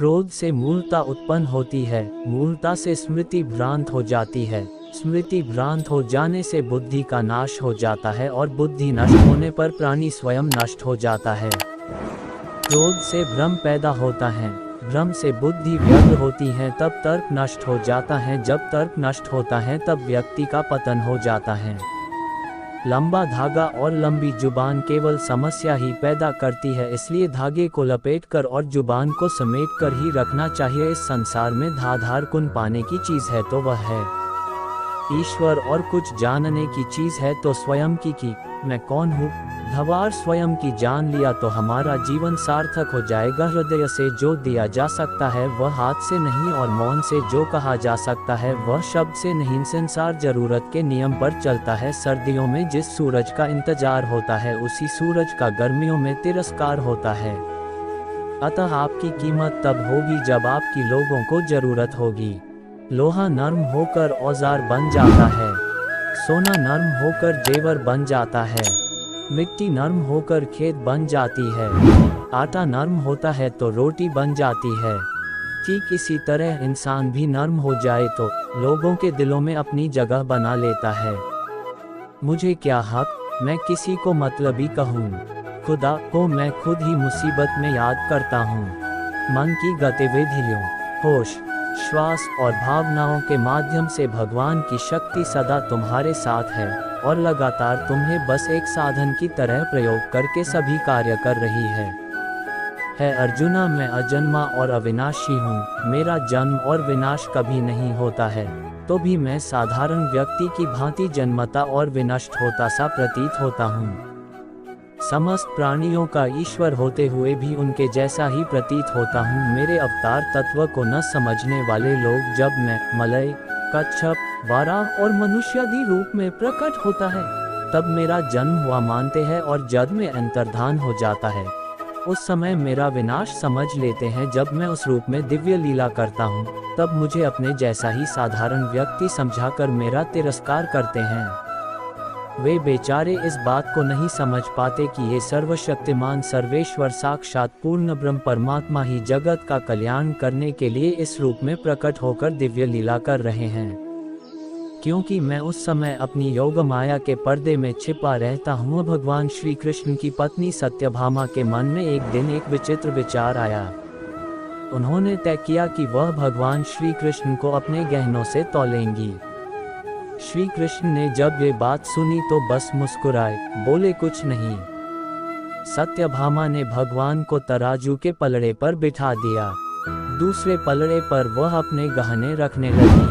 क्रोध से मूलता उत्पन्न होती है, मूलता से स्मृति भ्रांत हो जाती है, स्मृति भ्रांत हो जाने से बुद्धि का नाश हो जाता है और बुद्धि नष्ट होने पर प्राणी स्वयं नष्ट हो जाता है। क्रोध से भ्रम पैदा होता है, भ्रम से बुद्धि व्यग्र होती है, तब तर्क नष्ट हो जाता है, जब तर्क नष्ट होता है तब व्यक्ति का पतन हो जाता है। लंबा धागा और लंबी जुबान केवल समस्या ही पैदा करती है, इसलिए धागे को लपेटकर और जुबान को समेटकर ही रखना चाहिए। इस संसार में धाधार कुन पाने की चीज है तो वह है ईश्वर, और कुछ जानने की चीज है तो स्वयं की मैं कौन हूँ। धवार स्वयं की जान लिया तो हमारा जीवन सार्थक हो जाएगा। हृदय से जो दिया जा सकता है वह हाथ से नहीं, और मौन से जो कहा जा सकता है वह शब्द से नहीं। संसार जरूरत के नियम पर चलता है। सर्दियों में जिस सूरज का इंतजार होता है उसी सूरज का गर्मियों में तिरस्कार होता है। अतः आपकी कीमत तब होगी जब आपकी लोगों को जरूरत होगी। लोहा नर्म होकर औजार बन जाता है, सोना नर्म होकर जेवर बन जाता है, मिट्टी नर्म होकर खेत बन जाती है, आटा नर्म होता है तो रोटी बन जाती है। ठीक इसी तरह इंसान भी नर्म हो जाए तो लोगों के दिलों में अपनी जगह बना लेता है। मुझे क्या हक, मैं किसी को मतलबी कहूँ। खुदा को मैं खुद ही मुसीबत में याद करता हूँ। मन की गतिविधियों, होश, श्वास और भावनाओं के माध्यम से भगवान की शक्ति सदा तुम्हारे साथ है और लगातार तुम्हें बस एक साधन की तरह प्रयोग करके सभी कार्य कर रही है अर्जुना, मैं अजन्मा और अविनाशी हूँ। मेरा जन्म और विनाश कभी नहीं होता है, तो भी मैं साधारण व्यक्ति की भांति जन्मता और विनष्ट होता सा प्रतीत होता हूँ। समस्त प्राणियों का ईश्वर होते हुए भी उनके जैसा ही प्रतीत होता हूँ। मेरे अवतार तत्व को न समझने वाले लोग जब मैं मलय, कच्छप, वाराह और मनुष्यादि रूप में प्रकट होता है तब मेरा जन्म हुआ मानते हैं और जद में अंतर्धान हो जाता है उस समय मेरा विनाश समझ लेते हैं। जब मैं उस रूप में दिव्य लीला करता हूँ तब मुझे अपने जैसा ही साधारण व्यक्ति समझाकर मेरा तिरस्कार करते हैं। वे बेचारे इस बात को नहीं समझ पाते कि ये सर्वशक्तिमान सर्वेश्वर साक्षात पूर्ण ब्रह्म परमात्मा ही जगत का कल्याण करने के लिए इस रूप में प्रकट होकर दिव्य लीला कर रहे हैं। क्योंकि मैं उस समय अपनी योग माया के पर्दे में छिपा रहता हूँ। भगवान श्री कृष्ण की पत्नी सत्यभामा के मन में एक दिन एक विचित्र विचार आया। उन्होंने तय किया कि वह भगवान श्री कृष्ण को अपने गहनों से तौलेंगी। श्री कृष्ण ने जब ये बात सुनी तो बस मुस्कुराए, बोले कुछ नहीं। सत्यभामा ने भगवान को तराजू के पलड़े पर बिठा दिया। दूसरे पलड़े पर वह अपने गहने रखने लगी।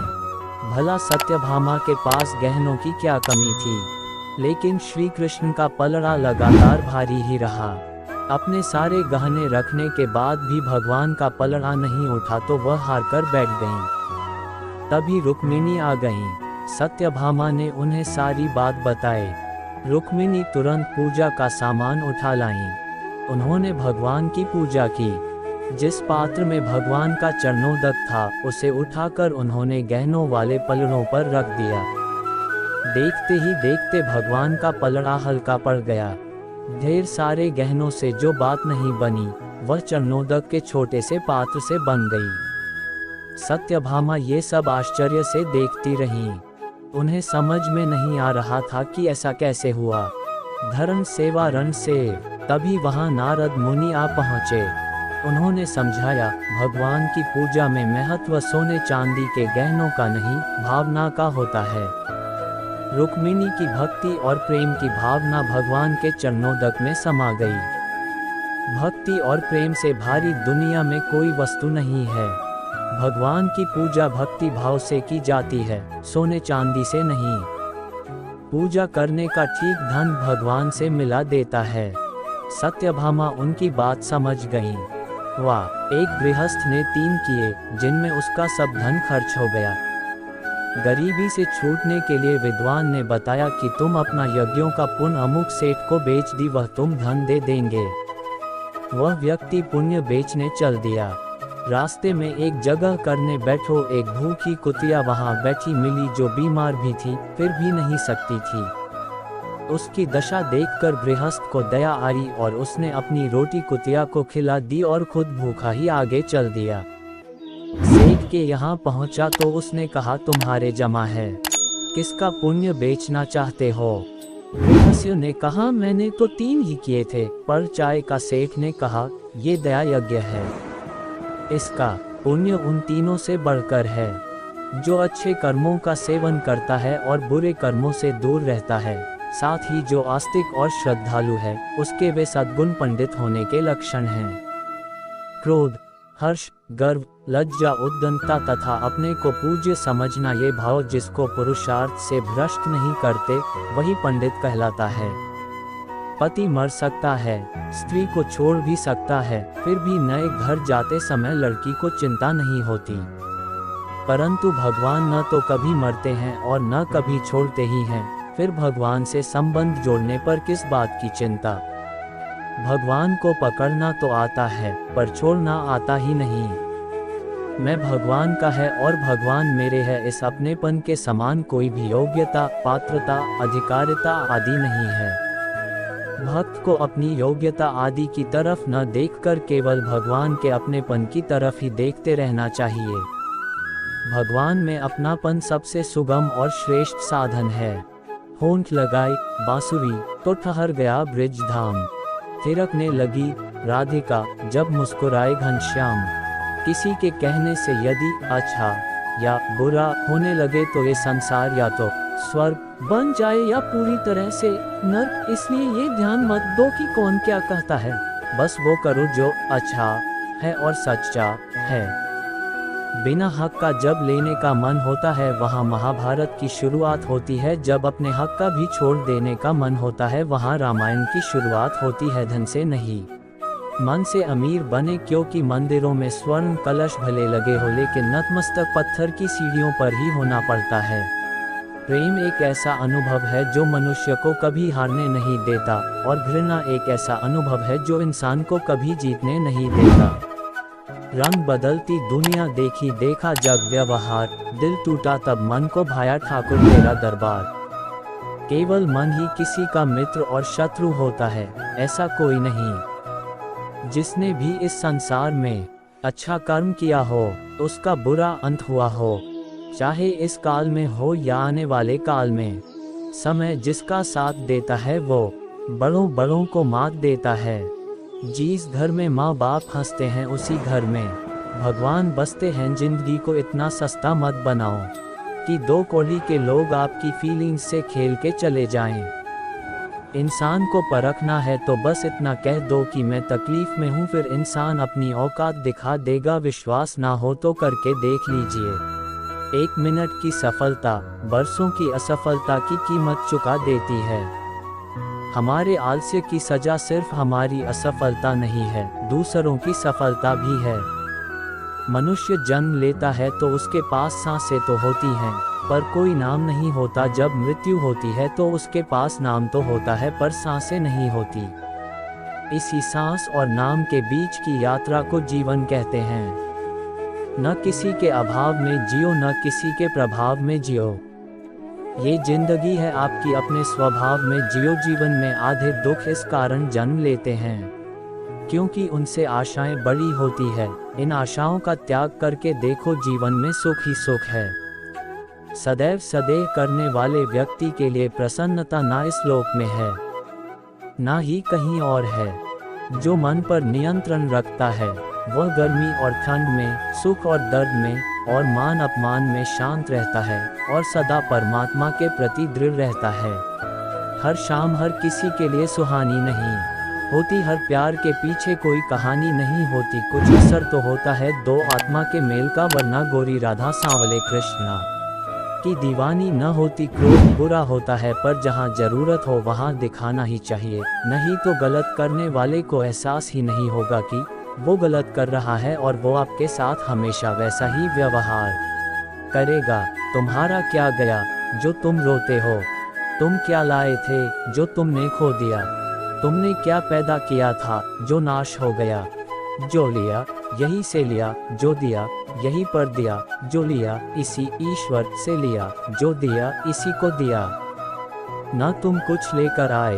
भला सत्यभामा के पास गहनों की क्या कमी थी, लेकिन श्री कृष्ण का पलड़ा लगातार भारी ही रहा। अपने सारे गहने रखने के बाद भी भगवान का पलड़ा नहीं उठा तो वह हार कर बैठ गईं। तभी रुक्मिणी आ गईं। सत्यभामा ने उन्हें सारी बात बताई। रुक्मिणी तुरंत पूजा का सामान उठा लाईं। उन्होंने भगवान की पूजा की। जिस पात्र में भगवान का चरणोदक था उसे उठाकर उन्होंने गहनों वाले पलड़ों पर रख दिया। देखते ही देखते भगवान का पलड़ा हल्का पड़ गया। ढेर सारे गहनों से जो बात नहीं बनी वह चरणोदक के छोटे से पात्र से बन गई। सत्यभामा ये सब आश्चर्य से देखती रहीं। उन्हें समझ में नहीं आ रहा था कि ऐसा कैसे हुआ। धर्म सेवा रण से तभी वहां नारद मुनि आ पहुँचे। उन्होंने समझाया, भगवान की पूजा में महत्व सोने चांदी के गहनों का नहीं, भावना का होता है। रुक्मिणी की भक्ति और प्रेम की भावना भगवान के चरणोदक में समा गई। भक्ति और प्रेम से भारी दुनिया में कोई वस्तु नहीं है। भगवान की पूजा भक्ति भाव से की जाती है, सोने चांदी से नहीं। पूजा करने का ठीक धन भगवान से मिला देता है। सत्यभामा उनकी बात समझ गईं। वाह, एक गृहस्थ ने 3 किए जिनमें उसका सब धन खर्च हो गया। गरीबी से छूटने के लिए विद्वान ने बताया कि तुम अपना यज्ञों का पुण्य अमुक सेठ को बेच दी, वह तुम धन दे देंगे। वह व्यक्ति पुण्य बेचने चल दिया। रास्ते में एक जगह करने बैठो, एक भूखी कुतिया वहां बैठी मिली जो बीमार भी थी फिर भी नहीं सकती थी। उसकी दशा देखकर गृहस्थ को दया आई और उसने अपनी रोटी कुतिया को खिला दी और खुद भूखा ही आगे चल दिया। सेठ के यहाँ पहुँचा तो उसने कहा, तुम्हारे जमा है, किसका पुण्य बेचना चाहते हो? गृहस्थ ने कहा, मैंने तो 3 ही किए थे। पर चाय का सेठ ने कहा, ये दया यज्ञ है, इसका पुण्य उन तीनों से बढ़कर है। जो अच्छे कर्मों का सेवन करता है और बुरे कर्मों से दूर रहता है, साथ ही जो आस्तिक और श्रद्धालु है, उसके वे सद्गुण पंडित होने के लक्षण हैं। क्रोध, हर्ष, गर्व, लज्जा, उद्दंडता तथा अपने को पूज्य समझना, ये भाव जिसको पुरुषार्थ से भ्रष्ट नहीं करते, वही पंडित कहलाता है। पति मर सकता है, स्त्री को छोड़ भी सकता है, फिर भी नए घर जाते समय लड़की को चिंता नहीं होती। परंतु भगवान न तो कभी मरते हैं और न कभी छोड़ते ही हैं, फिर भगवान से संबंध जोड़ने पर किस बात की चिंता? भगवान को पकड़ना तो आता है, पर छोड़ना आता ही नहीं। मैं भगवान का है और भगवान मेरे है, इस अपनेपन के समान कोई भी योग्यता, पात्रता, अधिकारिता आदि नहीं है। भक्त को अपनी योग्यता आदि की तरफ न देखकर केवल भगवान के अपनेपन की तरफ ही देखते रहना चाहिए। भगवान में अपनापन सबसे सुगम और श्रेष्ठ साधन है। होंठ लगाई बांसुरी तो ठहर गया ब्रिज धाम, थिरकने लगी राधिका जब मुस्कुराए घनश्याम। किसी के कहने से यदि अच्छा या बुरा होने लगे तो ये संसार या तो स्वर्ग बन जाए या पूरी तरह से नर्क। इसलिए ये ध्यान मत दो कि कौन क्या कहता है, बस वो करो जो अच्छा है और सच्चा है। बिना हक का जब लेने का मन होता है, वहाँ महाभारत की शुरुआत होती है। जब अपने हक का भी छोड़ देने का मन होता है, वहाँ रामायण की शुरुआत होती है। धन से नहीं, मन से अमीर बने, क्योंकि मंदिरों में स्वर्ण कलश भले लगे हो, लेकिन नतमस्तक पत्थर की सीढ़ियों पर ही होना पड़ता है। प्रेम एक ऐसा अनुभव है जो मनुष्य को कभी हारने नहीं देता, और घृणा एक ऐसा अनुभव है जो इंसान को कभी जीतने नहीं देता। रंग बदलती दुनिया देखी देखा जग व्यवहार, दिल टूटा तब मन को भाया ठाकुर तेरा दरबार। केवल मन ही किसी का मित्र और शत्रु होता है, ऐसा कोई नहीं। जिसने भी इस संसार में अच्छा कर्म किया हो, उसका बुरा अंत हुआ हो, चाहे इस काल में हो या आने वाले काल में। समय जिसका साथ देता है, वो बड़ों को मात देता है। जिस घर में माँ बाप हंसते हैं, उसी घर में भगवान बसते हैं। जिंदगी को इतना सस्ता मत बनाओ कि 2 कौड़ी के लोग आपकी फीलिंग्स से खेल के चले जाएं। इंसान को परखना है तो बस इतना कह दो कि मैं तकलीफ में हूँ, फिर इंसान अपनी औकात दिखा देगा। विश्वास ना हो तो करके देख लीजिए। 1 मिनट की सफलता बरसों की असफलता की कीमत चुका देती है। हमारे आलस्य की सजा सिर्फ हमारी असफलता नहीं है, दूसरों की सफलता भी है। मनुष्य जन्म लेता है तो उसके पास सांसें तो होती हैं, पर कोई नाम नहीं होता। जब मृत्यु होती है तो उसके पास नाम तो होता है, पर सांसें नहीं होती। इसी सांस और नाम के बीच की यात्रा को जीवन कहते हैं। न किसी के अभाव में जियो, न किसी के प्रभाव में जियो। ये जिंदगी है आपकी, अपने स्वभाव में जियो। जीवन में आधे दुख इस कारण जन्म लेते हैं क्योंकि उनसे आशाएं बड़ी होती है। इन आशाओं का त्याग करके देखो, जीवन में सुख ही सुख है। सदैव सदैव करने वाले व्यक्ति के लिए प्रसन्नता ना इस लोक में है, ना ही कहीं और है। जो मन पर नियंत्रण रखता है, वह गर्मी और ठंड में, सुख और दर्द में और मान अपमान में शांत रहता है और सदा परमात्मा के प्रति दृढ़ रहता है। हर शाम हर किसी के लिए सुहानी नहीं होती, हर प्यार के पीछे कोई कहानी नहीं होती। कुछ असर तो होता है 2 आत्मा के मेल का, वरना गोरी राधा सांवले कृष्णा की दीवानी न होती। क्रोध बुरा होता है, पर जहाँ जरूरत हो वहाँ दिखाना ही चाहिए, नहीं तो गलत करने वाले को एहसास ही नहीं होगा कि वो गलत कर रहा है, और वो आपके साथ हमेशा वैसा ही व्यवहार करेगा। तुम्हारा क्या गया जो तुम रोते हो? तुम क्या लाए थे जो तुमने खो दिया? तुमने क्या पैदा किया था जो नाश हो गया? जो लिया यही से लिया, जो दिया यही पर दिया, जो लिया इसी ईश्वर से लिया, जो दिया इसी को दिया। न तुम कुछ लेकर आए,